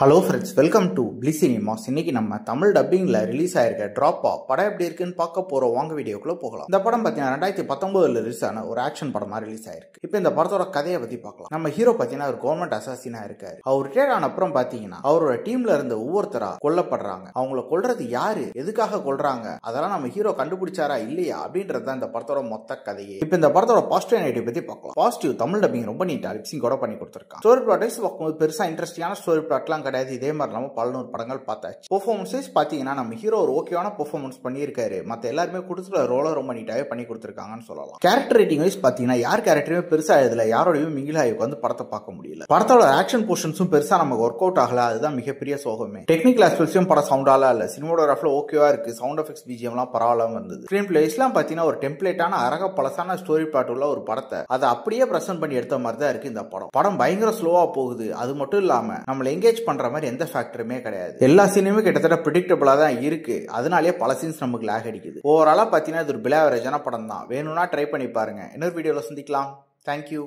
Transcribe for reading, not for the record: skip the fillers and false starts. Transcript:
Hello friends, welcome to பிளி cinemas. இன்னைக்கு நம்ம தமிழ் டப்பிங்ல ரிலீஸ் ஆயிருக்க டிராப் படம் எப்படி இருக்குன்னு பார்க்க போறோம். வாங்க வீடியோக்குள்ள போகலாம். இந்த படம் பார்த்தீங்கன்னா 2019 ரிலீஸ் ஆன ஒரு ஆக்ஷன் படமா ரிலீஸ் ஆயிருக்கு. இப்போ இந்த படத்தோட கதையை பத்தி பார்க்கலாம். நம்ம ஹீரோ பார்த்தீங்கன்னா ஒரு கவர்மெண்ட் அசாசினா இருக்காரு. அவர் ரிட்டையர்ட் ஆன அப்புறம் பார்த்தீங்கன்னா அவரோட டீம்ல இருந்த ஒவ்வொருத்தரா கொல்லப்படுறாங்க. அவங்கள கொல்றது யாரு, எதுக்காக கொல்றாங்க, அதெல்லாம் நம்ம ஹீரோ கண்டுபிடிச்சாரா இல்லையா அப்படின்றது தான் இந்த படத்தோட மொத்த கதையே. இப்போ இந்த படத்தோட பாசிட்டிவ் நெகட்டிவ் பத்தி பார்க்கலாம். பாசிட்டிவ், தமிழ் டப்பிங் ரொம்ப நீட்டா லிப்சிங் கூட பண்ணி கொடுத்துருக்காங்க. ஸ்டோரி பிளாட் வைஸ் பார்க்கும்போது பெருசா இன்ட்ரெஸ்டிங்கான ஸ்டோரி பிளாட்லாம் கிடையாது. இதே மாதிரி நம்ம 11 படங்கள் பார்த்தாச்சு. பெர்ஃபார்மன்ஸ் பாத்தீங்கன்னா நம்ம ஹீரோ ஒரு ஓகேவான பெர்ஃபார்மன்ஸ் பண்ணியிருக்காரு. மத்த எல்லாருமே கொடுத்துருக்க ரோல ரொம்ப நீட்டாவே பண்ணி கொடுத்துருக்காங்கன்னு சொல்லலாம். கேரக்டர் ரேட்டிங் வைஸ் பாத்தீங்கன்னா யார் கேரக்டருமே பெருசா இதுல யாரோடய மிங்கில் ஆகி வந்து படத்தை பார்க்க முடியல. படத்தோட ஆக்ஷன் போர்ஷன்ஸும் பெருசா நமக்கு ஒர்க் அவுட் ஆகல. அதுதான் மிகப்பெரிய சோகமே. டெக்னிக்கல் ஆஸ்பெக்ட்ஸும் படம் சவுண்டால இல்ல, சினிமாட்டோகிராஃபில ஓகேவா இருக்கு. சவுண்ட் எஃபெக்ட்ஸ் பிஜிஎம்லாம் பரவாயில்லாம இருந்தது. ஸ்கிரீன் பிளேஸ்லாம் பாத்தீங்கன்னா ஒரு டெம்ப்ளேட்டான அரக பழசான ஸ்டோரி பிளாட் உள்ள ஒரு படத்தை அதை அப்படியே பிரசன்ட் பண்ணி எடுத்த மாதிரி தான் இருக்கு இந்த படம். படம் பயங்கர ஸ்லோவா போகுது. அது மட்டும் இல்லாம நம்மள என்கேஜ் பண்ற மாதிரி எந்த ஃபேக்டருமே கிடையாது. எல்லா சீனுமே கிட்டத்தட்ட பிரெடிக்டபிளா தான் இருக்கு. அதனாலேயே பல சீன்ஸ் நமக்கு லாக் அடிக்குது. ஓவராலா பாத்தீங்கன்னா இது ஒரு பிலோ ஆவரேஜான படம் தான். வேணும்னா ட்ரை பண்ணி பாருங்க. இன்னொரு வீடியோல சந்திக்கலாம். தேங்க்யூ.